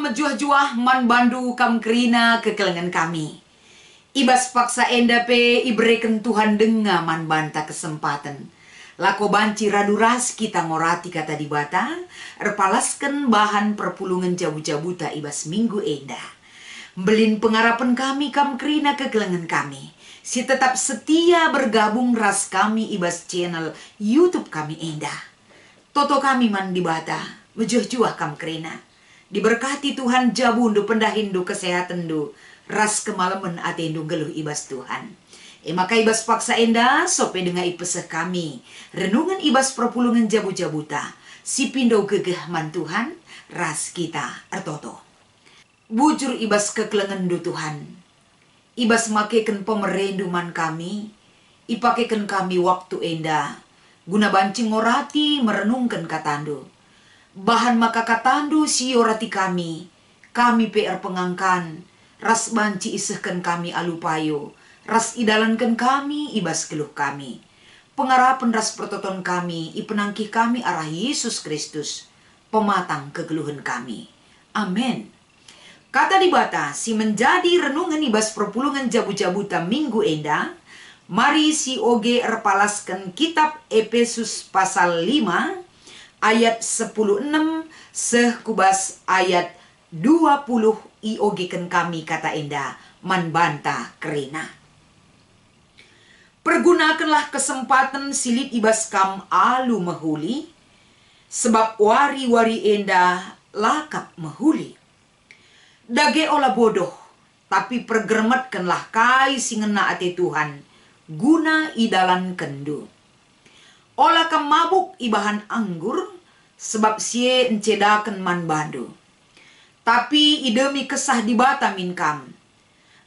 mejuah-juah man bandu kam kerina kekelengan kami. Ibas paksa enda pe ibreken Tuhan denga man banta kesempatan. Lako banci raduras kita ngorati kata dibata, erpalaskan bahan perpulungan jabu-jabuta ibas minggu enda. Belin pengarapan kami kam kerina kekelengan kami. Si tetap setia bergabung ras kami ibas channel YouTube kami enda. Toto kami man dibata, mejuah-juah kam kerina. Diberkati Tuhan jabundu pendahindu kesehatan du ras kemalaman atendu geluh ibas Tuhan. Maka ibas paksa enda sope dengan ipeseh kami renungan ibas perpulungan jabu-jabuta si pindo gegeh man Tuhan ras kita ertoto. Bujur ibas kekelengan du Tuhan. Ibas makeken pemerendu man kami ipakeken kami waktu enda guna bancing ngorati merenungkan katandu. Bahan maka katandu siorati kami PR pengangkan, ras banci isehkan kami alupayo, ras idalankan kami ibas keluh kami. Pengarapan ras pertoton kami, ipenangkih kami arah Yesus Kristus, pematang kegeluhan kami. Amin. Kata dibata, si menjadi renungan ibas perpulungan jabu-jabuta minggu enda, mari si oge erpalaskan kitab Efesus pasal 5, ayat 16 sekubas ayat 20 iogikan kami kata enda man banta kerina. Pergunakanlah kesempatan silit ibas kam alu mehuli, sebab wari-wari enda lakap mehuli. Dage olah bodoh, tapi pergermetkanlah kai singena ate Tuhan, guna idalan kendu. Olah kam mabuk ibahan anggur, sebab sie encedakan man bandu. Tapi idemi kesah dibata min kam.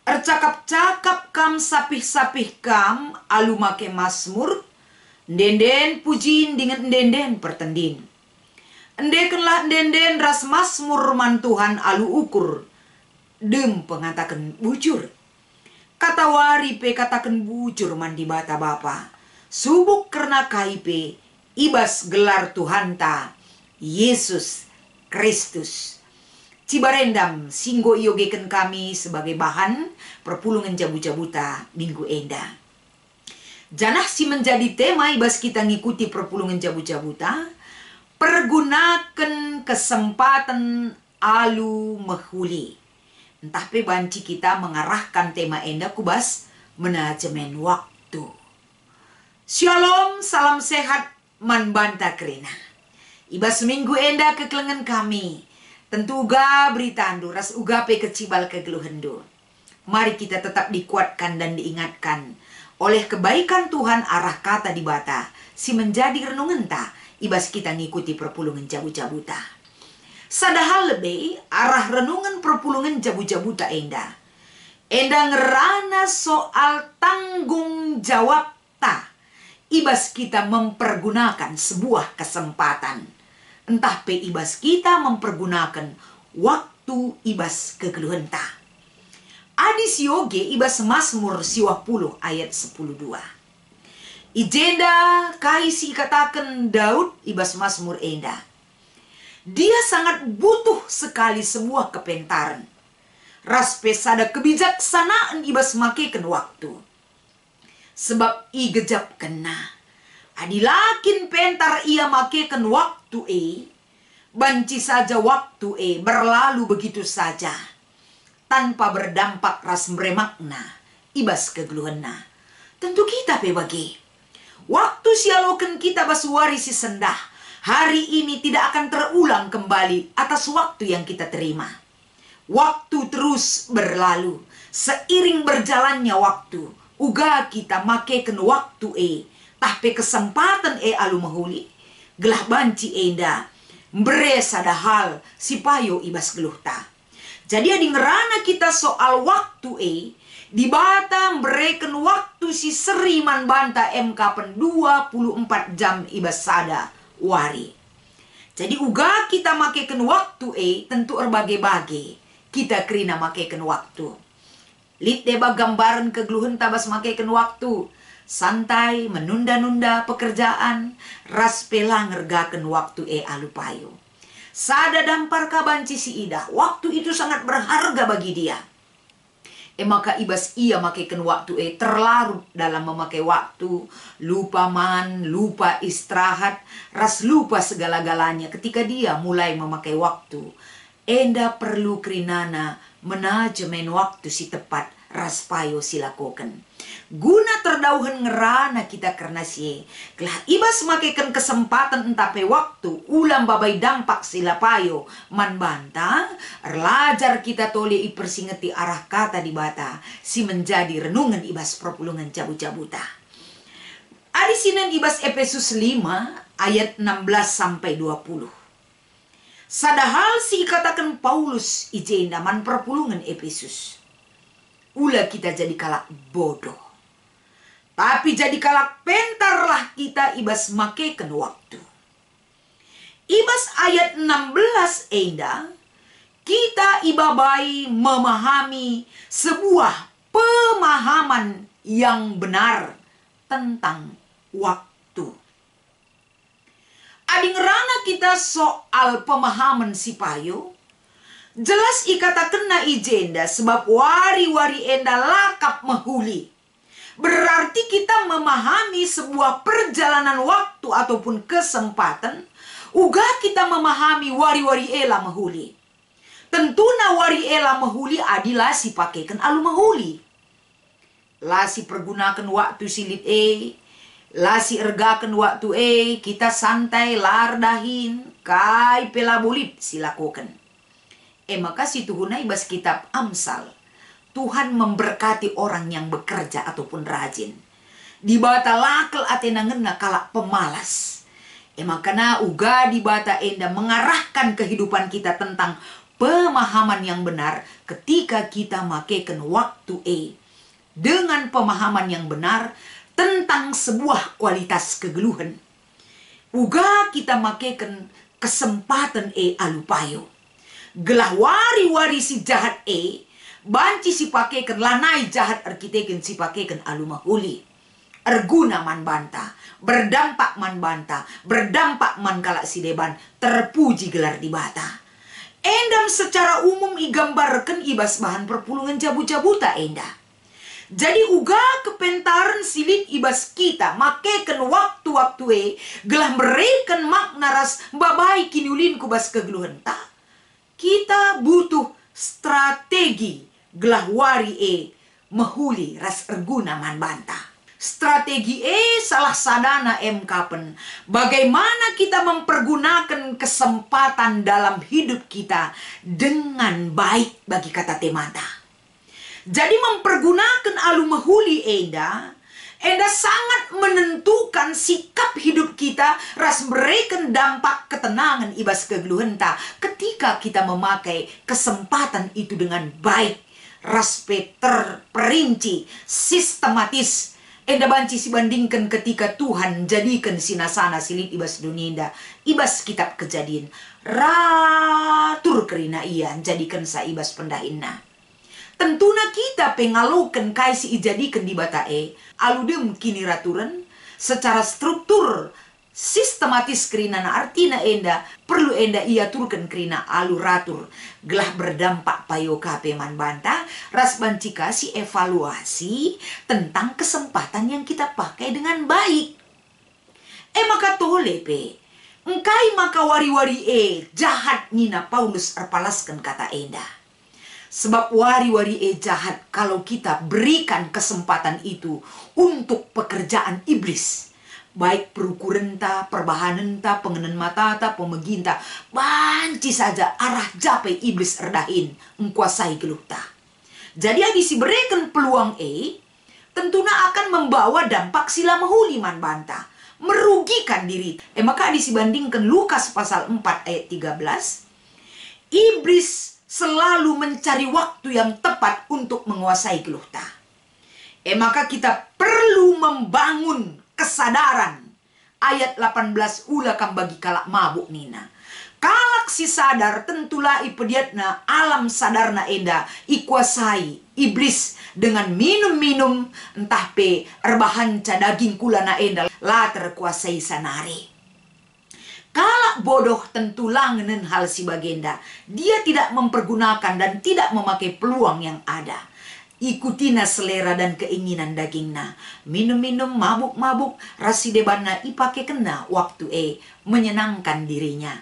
Ercakap-cakap kam sapih-sapih kam, alu make masmur, ndenden pujin dengan ndenden pertendin. Endekenlah ndenden ras masmur man Tuhan alu ukur, dem pengatakan bujur. Kata wari pe katakan bujur man dibata bapa. Subuk karena KIP ibas gelar Tuhan ta Yesus Kristus. Cibarendam singgo iogeken kami sebagai bahan perpulungan jabu-jabuta minggu enda. Janah si menjadi tema ibas kita ngikuti perpulungan jabu-jabuta, pergunakan kesempatan alu mehuli. Entah pe banci kita mengarahkan tema enda kubas manajemen waktu. Shalom, salam sehat, man banta kerina. Ibas minggu enda kekelengan kami. Tentu uga beritandu, ras uga pe kecibal kegeluhendu. Mari kita tetap dikuatkan dan diingatkan oleh kebaikan Tuhan arah kata dibata. Si menjadi renungan ta, ibas kita ngikuti perpulungan jabu-jabuta. Sadahal lebih arah renungan perpulungan jabu-jabuta enda. Enda ngerana soal tanggung jawab ta. Ibas kita mempergunakan sebuah kesempatan. Entah pe ibas kita mempergunakan waktu ibas kegeluhan ta. Adi sioge ibas Mazmur 10 ayat 10:2. Ijenda kaisi katakan Daud ibas Mazmur enda. Dia sangat butuh sekali sebuah kepentaran. Ras pesada kebijaksanaan ibas makeken waktu. Sebab i gejap kena. Adilakin pentar ia makeken waktu banci saja waktu berlalu begitu saja. Tanpa berdampak ras meremakna ibas kegeluhena. Tentu kita pe bagi. Waktu sialoken kita basuari si sendah. Hari ini tidak akan terulang kembali atas waktu yang kita terima. Waktu terus berlalu. Seiring berjalannya waktu. Uga kita makeken waktu tahpe kesempatan alu mahuli. Gelah banci enda. Beresada hal si payo ibas geluh ta. Jadi adi ngerana kita soal waktu dibata bereken waktu si seriman banta MK pen 24 jam ibas sada wari. Jadi uga kita makeken waktu tentu erbage-bage. Kita kerina makeken waktu. Lit deba gambaran kegeluhan tabas makeken waktu. Santai, menunda-nunda pekerjaan. Ras pela ngergaken waktu alupayo. Sada dampar kabanci si ida. Waktu itu sangat berharga bagi dia. Maka ibas ia makaikan waktu terlarut dalam memakai waktu. Lupa lupa istirahat, ras lupa segala-galanya ketika dia mulai memakai waktu. Enda perlu kerinana manajemen waktu si tepat, ras payo silakoken. Guna terdauhan ngerana kita karena si kelah ibas makaikan kesempatan entape waktu ulam babai dampak sila payo man banta erlajar kita tole ipersingeti arah kata di bata si menjadi renungan ibas perpulungan cabut-cabuta. Adi sinan ibas Efesus 5 ayat 16 sampai 20. Sadahal si katakan Paulus ijenda man perpulungan Efesus. Ula kita jadi kalak bodoh. Tapi jadi kalak pentarlah kita ibas makaikan waktu. Ibas ayat 16 enda, kita ibabai memahami sebuah pemahaman yang benar tentang waktu. Ading rana kita soal pemahaman si payo, jelas ikata kena ijenda sebab wari-wari enda lakap mehuli. Berarti kita memahami sebuah perjalanan waktu ataupun kesempatan. Uga kita memahami wari-wari ela mehuli. Tentuna wari ela mehuli adilah si pakaikan alu mehuli. Lah si pergunakan waktu silit lah si ergakan waktu kita santai lardahin kai pelabulit silakukan. Maka si tuhuna ibas kitab Amsal. Tuhan memberkati orang yang bekerja ataupun rajin. Di bata lakel atena ngena kalak pemalas. Makana uga di bata enda mengarahkan kehidupan kita tentang pemahaman yang benar ketika kita makaikan waktu dengan pemahaman yang benar tentang sebuah kualitas kegeluhan. Uga kita makaikan kesempatan alupayo. Gelah wari-wari si jahat banci si pakaikan lanai jahat arkiteken si pakaikan alumahuli. Erguna man banta, berdampak man banta, berdampak man kalak si deban, terpuji gelar di bata. Endam secara umum igambarkan ibas bahan perpulungan jabu-jabuta enda. Jadi uga kepentaran silit ibas kita makaikan waktu-waktu gelah mereka makna ras babai kiniulin kubas kegeluhan ta. Kita butuh strategi gelah wari mehuli ras erguna man banta. Strategi salah sadana kapen. Bagaimana kita mempergunakan kesempatan dalam hidup kita dengan baik bagi kata temata. Jadi mempergunakan alu mehuli enda sangat menentukan sikap hidup kita ras memberikan dampak ketenangan ibas kegeluhan ta ketika kita memakai kesempatan itu dengan baik. Raspe terperinci, sistematis. Enda banci si bandingkan ketika Tuhan jadikan sinasana silit ibas duninda. Ibas kitab Kejadian. Ratur kerina ian jadikan sa ibas pendahinna. Tentuna kita pengalukan kaisi ijadikan di bata aludem kini raturan secara struktur sistematis kerina na artina enda perlu enda ia turkan kerina alu ratur gelah berdampak payo kape man banta ras banci kasih evaluasi tentang kesempatan yang kita pakai dengan baik. Maka tole engkai maka wari-wari jahat nina Paulus erpalaskan kata enda. Sebab wari-wari jahat kalau kita berikan kesempatan itu untuk pekerjaan iblis. Baik perukuran ta, perbahanan ta, pengenan mata ta, pemeginta. Banci saja arah japai iblis erdahin, mengkuasai geluh ta. Jadi adisi berikan peluang tentunya akan membawa dampak sila mehuli man banta. Merugikan diri. Maka adisi bandingkan Lukas pasal 4 ayat 13. Iblis selalu mencari waktu yang tepat untuk menguasai geluh ta. Maka kita perlu membangun kesadaran. Ayat 18 ulakam bagi kalak mabuk nina. Kalak si sadar tentulah ipediatna alam sadarna enda ikuasai iblis dengan minum-minum entah erbahan daging kulana enda la terkuasai sanari. Kalak bodoh tentu langenen hal si bagenda. Dia tidak mempergunakan dan tidak memakai peluang yang ada. Ikutina selera dan keinginan dagingna. Minum-minum, mabuk-mabuk, rasidebana ipake kena waktu menyenangkan dirinya.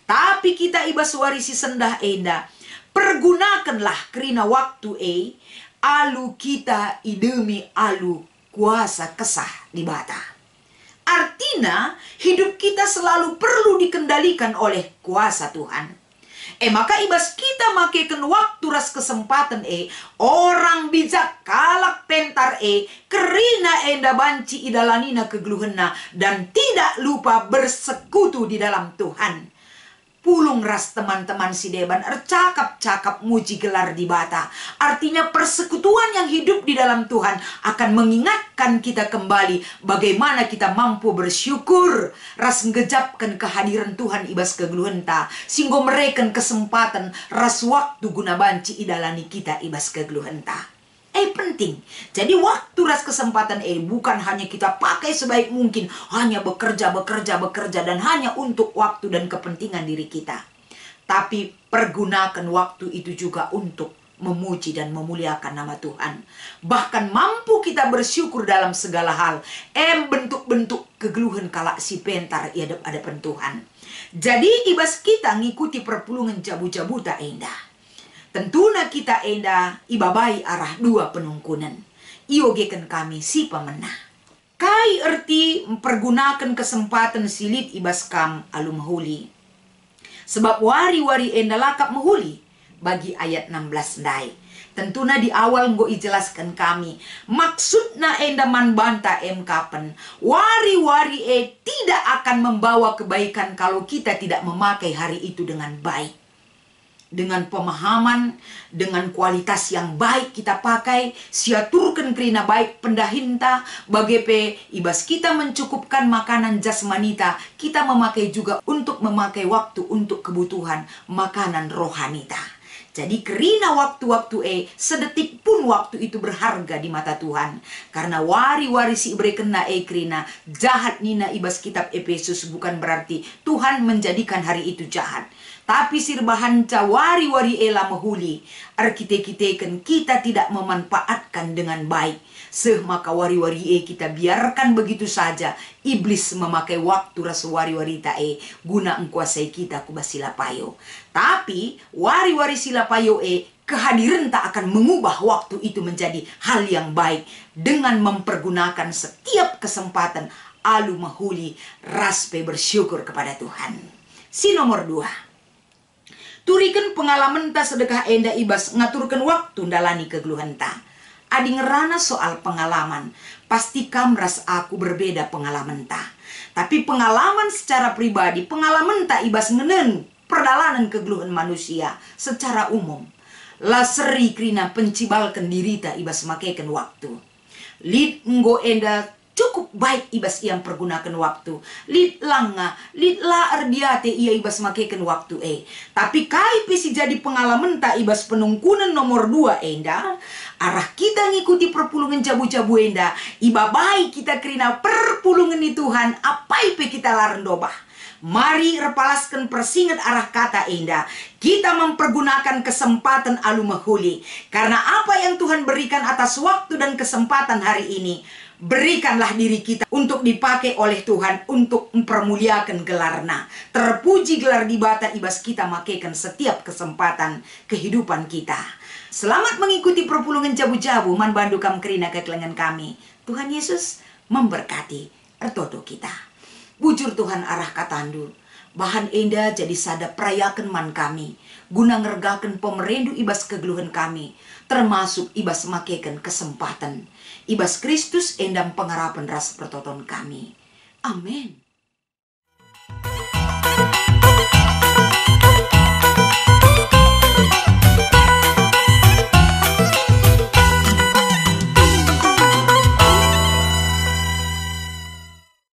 Tapi kita ibas warisi sendah enda. Pergunakanlah kerina waktu alu kita idemi alu kuasa kesah di bata. Artinya hidup kita selalu perlu dikendalikan oleh kuasa Tuhan. Maka ibas kita makekan waktu ras kesempatan orang bijak kalak pentar kerina enda banci idalanina kegluhenna dan tidak lupa bersekutu di dalam Tuhan. Pulung ras teman-teman si deban cakap-cakap muji gelar di bata. Artinya persekutuan yang hidup di dalam Tuhan akan mengingatkan kita kembali bagaimana kita mampu bersyukur. Ras ngejapkan kehadiran Tuhan ibas kegluhenta. Singgo mereken kesempatan ras waktu guna banci idalani kita ibas kegluhenta. Penting. Jadi waktu ras kesempatan bukan hanya kita pakai sebaik mungkin, hanya bekerja dan hanya untuk waktu dan kepentingan diri kita. Tapi pergunakan waktu itu juga untuk memuji dan memuliakan nama Tuhan. Bahkan mampu kita bersyukur dalam segala hal. Bentuk-bentuk kegeluhan kalak si pentar hadapan Tuhan. Jadi ibas kita ngikuti perpulungan jabu-jabu tak endah. Tentuna kita enda ibabai arah dua penungkunan. Iogeken kami si pemenah. Kai erti mempergunakan kesempatan silit ibas kam alu mahuli. Sebab wari-wari enda lakap mahuli. Bagi ayat 16 dai. Tentuna di awal nggo ijelaskan kami. Maksudna enda man banta kapan. Wari-wari tidak akan membawa kebaikan kalau kita tidak memakai hari itu dengan baik. Dengan pemahaman, dengan kualitas yang baik kita pakai, siaturkan kerina baik pendahinta, bagepe ibas kita mencukupkan makanan jasmanita, kita memakai juga untuk memakai waktu untuk kebutuhan makanan rohanita. Jadi kerina waktu-waktu sedetik pun waktu itu berharga di mata Tuhan. Karena wari-wari si ibrekena kerina jahat nina ibas kitab Efesus bukan berarti Tuhan menjadikan hari itu jahat. Tapi sirbahan wari-wari ela mahuli. Arkite-kiteken kita tidak memanfaatkan dengan baik. Maka wari-wari kita biarkan begitu saja. Iblis memakai waktu ras wari-wari guna mengkuasai kita kubas silapayo. Tapi wari-wari silapayo kehadiran tak akan mengubah waktu itu menjadi hal yang baik. Dengan mempergunakan setiap kesempatan alu mahuli raspe bersyukur kepada Tuhan. Si nomor 2. Turikan pengalaman ta sedekah enda ibas ngaturkan waktu dalani kegeluhan ta. Adi ngerana soal pengalaman. Pasti kam ras aku berbeda pengalaman ta. Tapi pengalaman secara pribadi, pengalaman ta ibas ngenen perdalanan kegeluhan manusia secara umum. La seri krina pencibalkan diri ta ibas makaikan waktu. Lid nggo enda cukup baik ibas yang pergunakan waktu. Lid langa, lid la ardiate ia ibas makaikan waktu Tapi kai pisi jadi pengalaman tak ibas penungkunan nomor 2 enda. Arah kita ngikuti perpulungan jabu-jabu enda. Iba baik kita kerina perpulungan di Tuhan. Apa ipe kita laren dobah. Mari repalaskan persingat arah kata enda. Kita mempergunakan kesempatan alu mahuli. Karena apa yang Tuhan berikan atas waktu dan kesempatan hari ini, berikanlah diri kita untuk dipakai oleh Tuhan untuk mempermuliakan gelarna. Terpuji gelar di bata ibas kita makaikan setiap kesempatan kehidupan kita. Selamat mengikuti perpulungan jabu-jabu man bandu kam kerina kekelengan kami. Tuhan Yesus memberkati ertoto kita. Bujur Tuhan arah katandu. Bahan enda jadi sada perayakan man kami. Guna ngergakan pemerendu ibas kegeluhan kami. Termasuk ibas makaikan kesempatan. Ibas Kristus endam pengharapan ras pertoton kami. Amin.